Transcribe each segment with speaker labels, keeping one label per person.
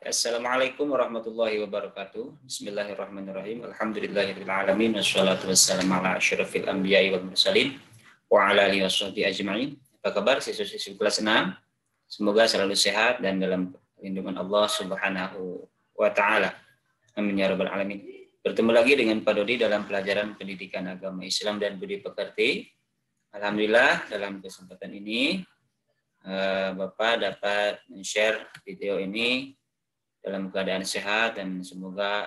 Speaker 1: Assalamualaikum warahmatullahi wabarakatuh. Bismillahirrahmanirrahim. Alhamdulillahirabbil alamin wassalatu wassalamu ala asyrafil anbiya'i wal mursalin wa ala alihi washabbihi ajma'in. Apa kabar siswa-siswi kelas 6? Semoga selalu sehat dan dalam lindungan Allah Subhanahu wa taala. Amin ya rabbal alamin. Bertemu lagi dengan Pak Dodi dalam pelajaran pendidikan agama Islam dan budi pekerti. Alhamdulillah dalam kesempatan ini Bapak dapat men-share video ini dalam keadaan sehat dan semoga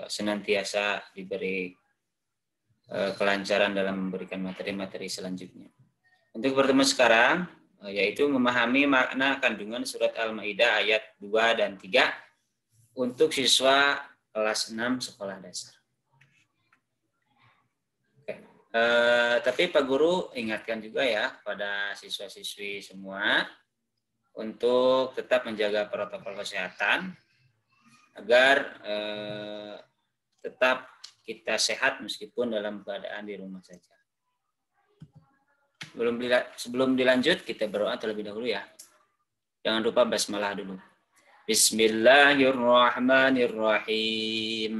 Speaker 1: senantiasa diberi kelancaran dalam memberikan materi-materi selanjutnya. Untuk pertemuan sekarang yaitu memahami makna kandungan surat Al-Maidah ayat 2 dan 3 untuk siswa kelas 6 sekolah dasar. Oke. Tapi Pak Guru ingatkan juga ya pada siswa-siswi semua untuk tetap menjaga protokol kesehatan agar tetap kita sehat meskipun dalam keadaan di rumah saja. Sebelum dilanjut kita berdoa terlebih dahulu ya. Jangan lupa basmalah dulu. Bismillahirrahmanirrahim.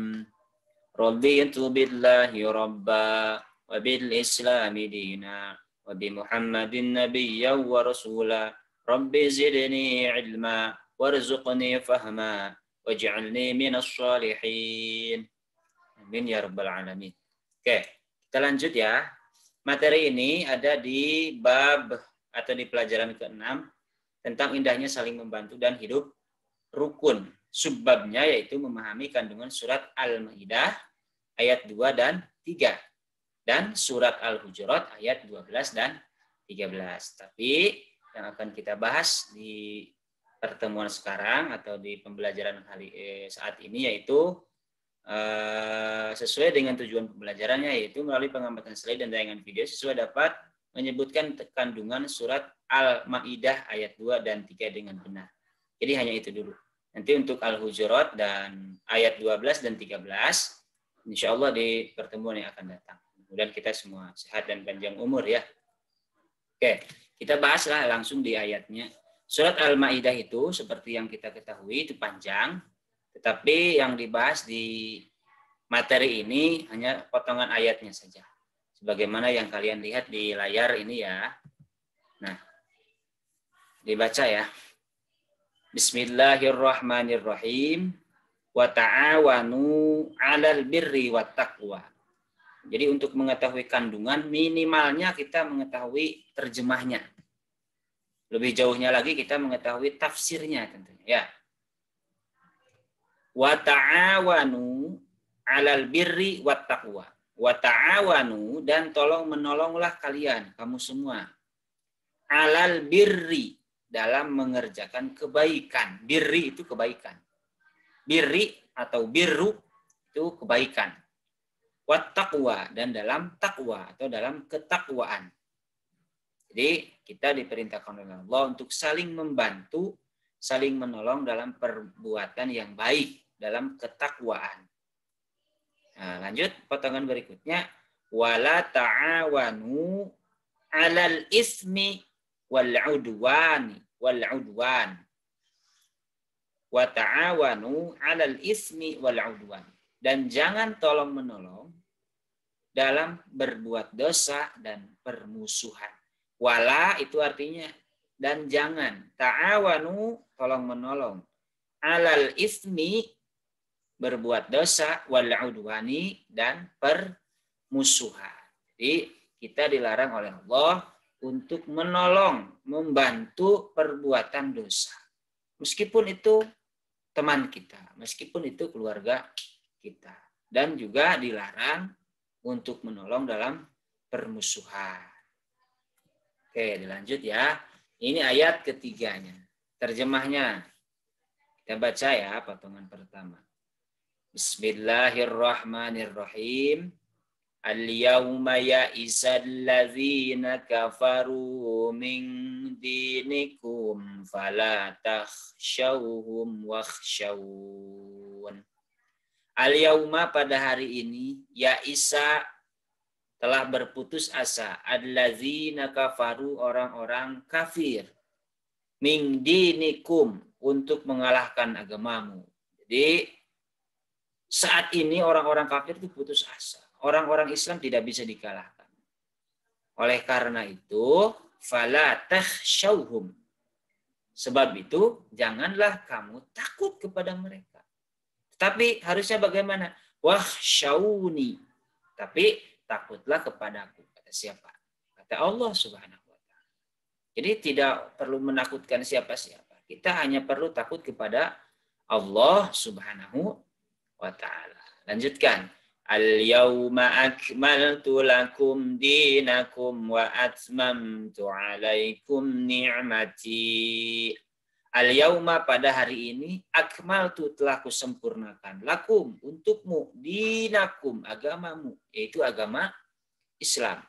Speaker 1: Raditu billahi rabba wa bil islami dina wa bi Muhammadin nabiyyan wa rasula. Rabbi zidni ilma warzuqni fahma waj'alni minas shalihin. Amin ya rabbal alamin. Oke, kita lanjut ya. Materi ini ada di bab atau di pelajaran ke-6 tentang indahnya saling membantu dan hidup rukun. Subbabnya yaitu memahami kandungan surat Al-Maidah ayat 2 dan 3 dan surat Al-Hujurat ayat 12 dan 13. Tapi yang akan kita bahas di pertemuan sekarang atau di pembelajaran saat ini yaitu sesuai dengan tujuan pembelajarannya yaitu melalui pengamatan slide dan tayangan video siswa dapat menyebutkan kandungan surat Al-Maidah ayat 2 dan 3 dengan benar. Jadi hanya itu dulu. Nanti untuk Al-Hujurat dan ayat 12 dan 13 insya Allah di pertemuan yang akan datang. Mudah-mudahan kita semua sehat dan panjang umur ya. Oke. Kita bahaslah langsung di ayatnya. Surat Al-Maidah itu seperti yang kita ketahui itu panjang, tetapi yang dibahas di materi ini hanya potongan ayatnya saja. Sebagaimana yang kalian lihat di layar ini ya. Nah, dibaca ya. Bismillahirrahmanirrahim. Wa ta'awanu 'alal birri wat taqwa. Jadi untuk mengetahui kandungan minimalnya kita mengetahui terjemahnya. Lebih jauhnya lagi kita mengetahui tafsirnya tentunya ya. Wa ta'awanu 'alal birri wat taqwa. Wa ta'awanu dan tolong menolonglah kalian kamu semua. 'Alal birri dalam mengerjakan kebaikan. Birri itu kebaikan. Birri atau birru itu kebaikan. Wat taqwa dan dalam takwa atau dalam ketakwaan. Jadi kita diperintahkan oleh Allah untuk saling membantu, saling menolong dalam perbuatan yang baik, dalam ketakwaan. Nah, lanjut potongan berikutnya wala ta'awanu 'alal ismi wal 'udwan wa ta'awanu 'alal ismi wal 'udwan. Dan jangan tolong menolong dalam berbuat dosa dan permusuhan. Wala itu artinya dan jangan. Ta'awanu tolong menolong. 'Alal ismi berbuat dosa wal 'udwani dan permusuhan. Jadi kita dilarang oleh Allah untuk menolong, membantu perbuatan dosa. Meskipun itu teman kita, meskipun itu keluarga kita. Dan juga dilarang untuk menolong dalam permusuhan. Oke, dilanjut ya. Ini ayat ketiganya. Terjemahnya. Kita baca ya potongan pertama. Bismillahirrahmanirrahim. Al-yawma ya'isal ladzina kafaru min dinikum fala takhshawhum wakhshawun. Al-yauma pada hari ini ya Isa telah berputus asa allazina kafaru orang-orang kafir min dinikum untuk mengalahkan agamamu. Jadi saat ini orang-orang kafir itu putus asa. Orang-orang Islam tidak bisa dikalahkan. Oleh karena itu, fala takhshawhum. Sebab itu, janganlah kamu takut kepada mereka. Tapi harusnya bagaimana? Wakhshawni. Tapi takutlah kepadaku. Kata siapa? Kata Allah Subhanahu wa Ta'ala. Jadi tidak perlu menakutkan siapa-siapa. Kita hanya perlu takut kepada Allah Subhanahu wa Ta'ala. Lanjutkan. Al-yawma akmaltu lakum dinakum wa atmamtu alaikum ni'mati. Al-yawma pada hari ini akmaltu telah kusempurnakan lakum untukmu dinakum agamamu, yaitu agama Islam.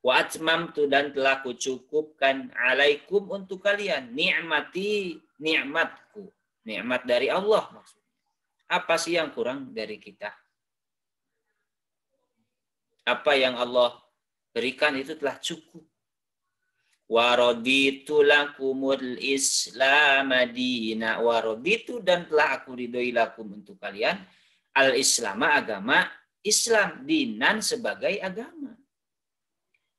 Speaker 1: Wa atmamtu dan telah kucukupkan alaikum untuk kalian ni'mati, nikmatku. Nikmat dari Allah maksudnya. Apa sih yang kurang dari kita? Apa yang Allah berikan itu telah cukup. Wa raditu lakumul Islam madina. Wa raditu dan telah aku ridhoi lakum untuk kalian al-Islam agama Islam dinan sebagai agama.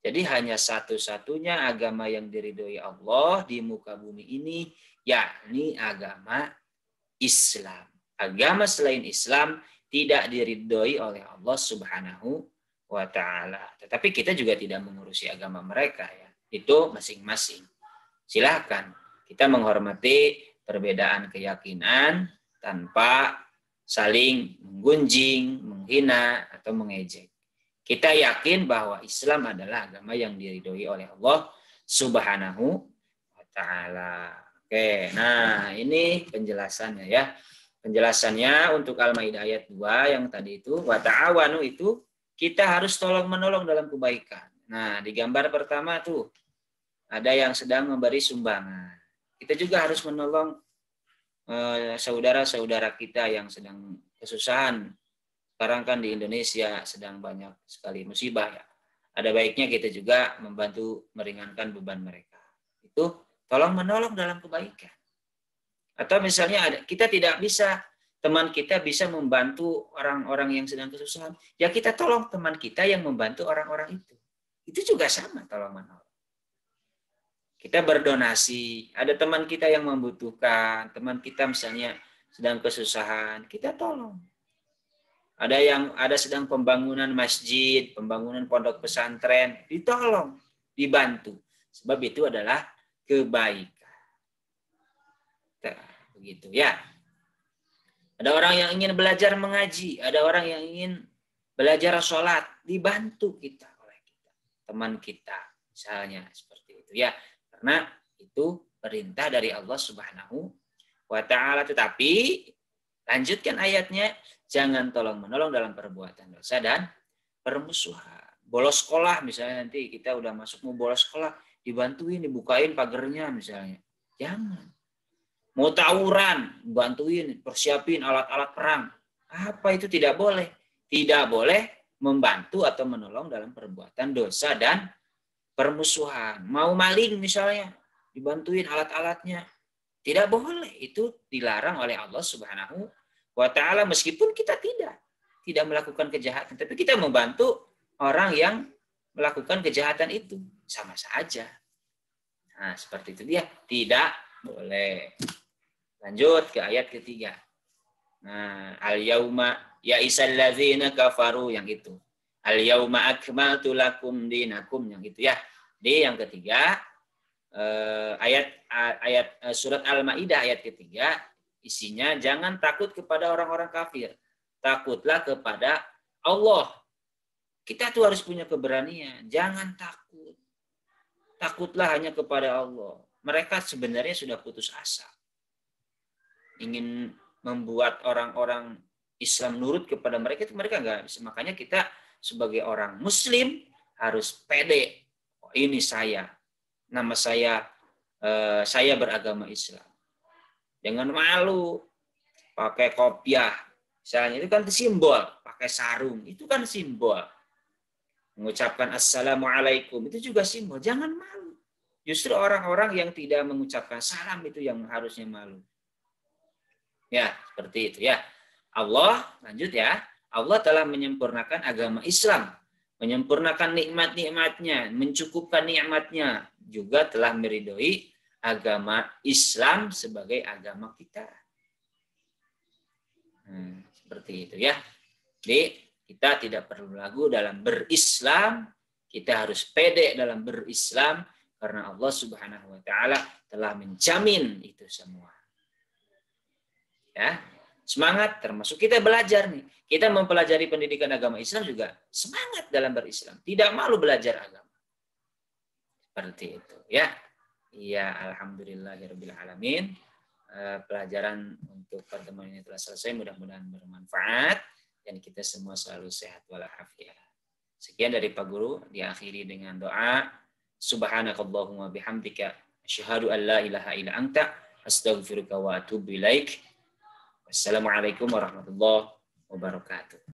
Speaker 1: Jadi hanya satu-satunya agama yang diridhoi Allah di muka bumi ini yakni agama Islam. Agama selain Islam tidak diridhoi oleh Allah Subhanahu wa Ta'ala. Tetapi kita juga tidak mengurusi agama mereka ya. Itu masing-masing. Silahkan kita menghormati perbedaan keyakinan tanpa saling menggunjing, menghina, atau mengejek. Kita yakin bahwa Islam adalah agama yang diridhoi oleh Allah Subhanahu wa Ta'ala. Oke, nah ini penjelasannya ya. Penjelasannya untuk Al-Maidah ayat 2 yang tadi itu, wa ta'awanu itu kita harus tolong-menolong dalam kebaikan. Nah, di gambar pertama tuh ada yang sedang memberi sumbangan. Kita juga harus menolong saudara-saudara kita yang sedang kesusahan. Sekarang kan di Indonesia sedang banyak sekali musibah ya. Ada baiknya kita juga membantu meringankan beban mereka. Itu tolong-menolong dalam kebaikan. Atau misalnya kita tidak bisa, teman kita bisa membantu orang-orang yang sedang kesusahan, ya kita tolong teman kita yang membantu orang-orang itu. Itu juga sama tolong-menolong. Kita berdonasi, ada teman kita yang membutuhkan, teman kita misalnya sedang kesusahan, kita tolong. Ada sedang pembangunan masjid, pembangunan pondok pesantren, ditolong, dibantu. Sebab itu adalah kebaikan. Begitu ya. Ada orang yang ingin belajar mengaji, ada orang yang ingin belajar sholat, dibantu kita oleh kita, teman kita, misalnya seperti itu ya. Karena itu perintah dari Allah Subhanahu wa Ta'ala. Tetapi lanjutkan ayatnya, jangan tolong-menolong dalam perbuatan dosa dan permusuhan. Bolos sekolah misalnya, nanti kita udah masuk mau bolos sekolah, dibantuin, dibukain pagernya misalnya. Jangan. Mau tawuran, bantuin, persiapin alat-alat perang. Apa itu tidak boleh? Tidak boleh membantu atau menolong dalam perbuatan dosa dan permusuhan. Mau maling misalnya, dibantuin alat-alatnya. Tidak boleh. Itu dilarang oleh Allah Subhanahu wa Ta'ala. Meskipun kita tidak melakukan kejahatan. Tapi kita membantu orang yang melakukan kejahatan itu. Sama saja. Nah, seperti itu dia. Tidak boleh. Lanjut ke ayat ketiga. Nah, al-yauma ya'isal ladzina kafaru yang itu. Al-yauma akmaltu lakum dinakum yang itu ya. Di yang ketiga ayat surat Al-Maidah ayat ketiga isinya jangan takut kepada orang-orang kafir. Takutlah kepada Allah. Kita tuh harus punya keberanian. Jangan takut. Takutlah hanya kepada Allah. Mereka sebenarnya sudah putus asa. Ingin membuat orang-orang Islam nurut kepada mereka, itu mereka nggak bisa. Makanya kita sebagai orang Muslim harus pede. Oh, ini nama saya beragama Islam. Jangan malu pakai kopiah, misalnya itu kan simbol. Pakai sarung, itu kan simbol. Mengucapkan assalamualaikum, itu juga simbol. Jangan malu. Justru orang-orang yang tidak mengucapkan salam itu yang harusnya malu. Ya, seperti itu ya. Allah, lanjut ya. Allah telah menyempurnakan agama Islam, menyempurnakan nikmat-nikmatnya, mencukupkan nikmatnya, juga telah meridhoi agama Islam sebagai agama kita. Seperti itu ya. Jadi kita tidak perlu ragu dalam berislam, kita harus pede dalam berislam karena Allah Subhanahu wa taala telah menjamin itu semua. Ya. Semangat termasuk kita belajar nih. Kita mempelajari pendidikan agama Islam juga semangat dalam berislam, tidak malu belajar agama. Seperti itu ya. Iya, alhamdulillahirabbil alamin. Pelajaran untuk pertemuan ini telah selesai, mudah-mudahan bermanfaat dan kita semua selalu sehat walafiat. Sekian dari Pak Guru, diakhiri dengan doa. Subhanakallahumma bihamdika asyhadu an la ilaha illa anta astaghfiruka wa atubu ilaik. Wassalamualaikum warahmatullahi wabarakatuh.